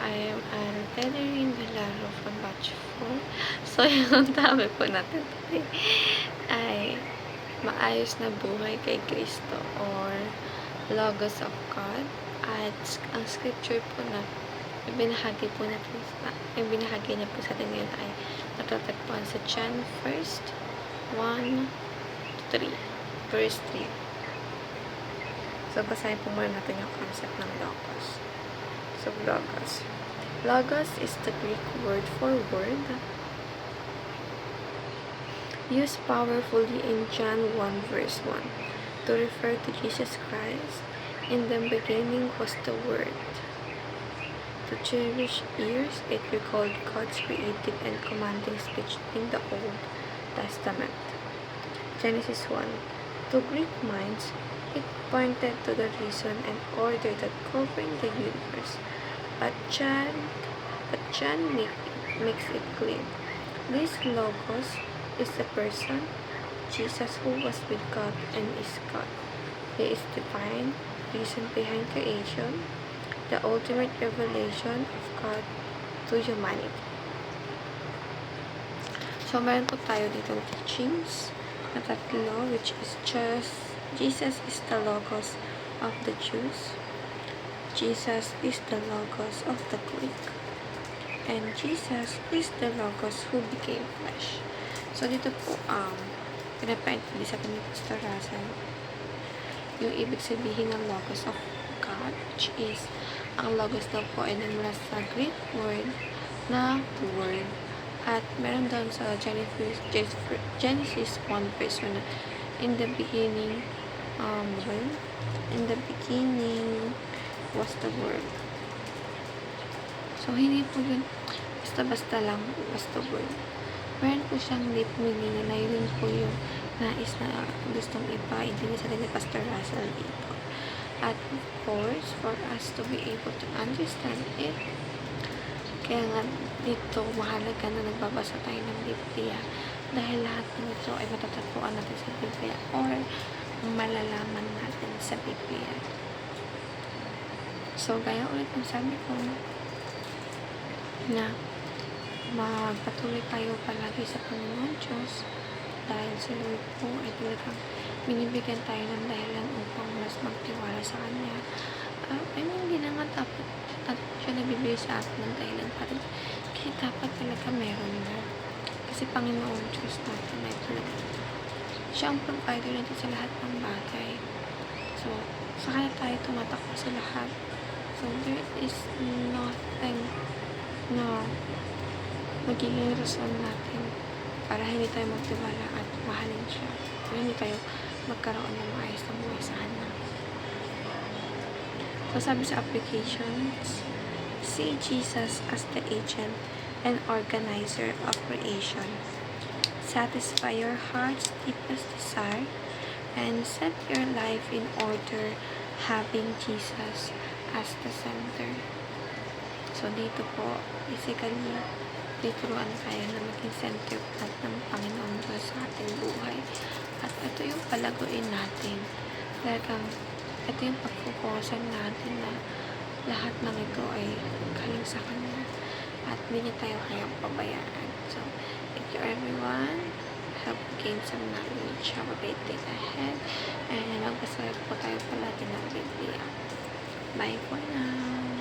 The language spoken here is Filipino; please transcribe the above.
I am Adeline Galaro from Batch 4. So, yung topic po natin today ay maayos na buhay kay Kristo or Logos of God. At ang scripture po na ibinahagi niya po sa atin ngayon ay natatagpuan sa John 1:1-3, verse 3. So, basahin po muna natin yung concept ng Logos. So, Logos. Logos is the Greek word for word, used powerfully in John 1 verse 1 to refer to Jesus Christ. In the beginning was the Word. To Jewish ears, it recalled God's creative and commanding speech in the Old Testament. Genesis 1. To Greek minds, it pointed to the reason and order that governed the universe. But John makes it clear. This Logos is the person, Jesus, who was with God and is God. He is divine, reason behind creation, the ultimate revelation of God to humanity. So, meron po tayo dito teachings na tatlo, which is just Jesus is the Logos of the Jews, Jesus is the Logos of the Greek, and Jesus is the Logos who became flesh. So, dito po, pinapaintindi sa atin ni Pastor Russell yung ibig sabihin ng Logos of God, which is, ang Logos daw po ay nagmula sa Greek word na word. At meron doon sa Genesis 1 verse 1 na, in the beginning, in the beginning was the word. So, hindi po yun basta-basta lang, basta word. Meron po siyang deep meaning na yun po yung nais na gustong ipa-intindihin sa atin ni Pastor Russell dito. At of course, for us to be able to understand it, kaya nga dito mahalaga na nagbabasa tayo ng Biblia dahil lahat ng ito ay matatagpuan natin sa Biblia or malalaman natin sa Biblia. So, gaya ulit ng sabi ko na magpatuloy tayo palagi sa Panginoon Diyos dahil si Lord po ay talagang binibigyan tayo ng dahilan upang mas magtiwala sa Kanya. Hindi na nga dapat siya nabibigay sa atin ng dahilan para kasi dapat talaga meron na. Kasi Panginoon Diyos natin ay talaga siya ang provider natin sa lahat ng bagay. So, sa Kanya tayo tumatakbo sa lahat. So, there is nothing na magiging rason natin para hindi tayo magtiwala at mahalin siya. O hindi tayo magkaroon ng maayos na buhay sa Kanya. So, sabi sa applications, see Jesus as the agent and organizer of creation. Satisfy your heart's deepest desire and set your life in order having Jesus as the center. So, dito po, basically, tuturuan tayo na maging center point ng Panginoon Diyos sa ating buhay. At ito yung palaguin natin. Talagang, ito yung pagkukusan natin na lahat ng ito ay galing sa Kanya. At hindi niya tayo kayang pabayaan. So, thank you everyone. Help gain some knowledge. Have a great day ahead. And magbasa po tayo palagi ng Biblia. Bye for now.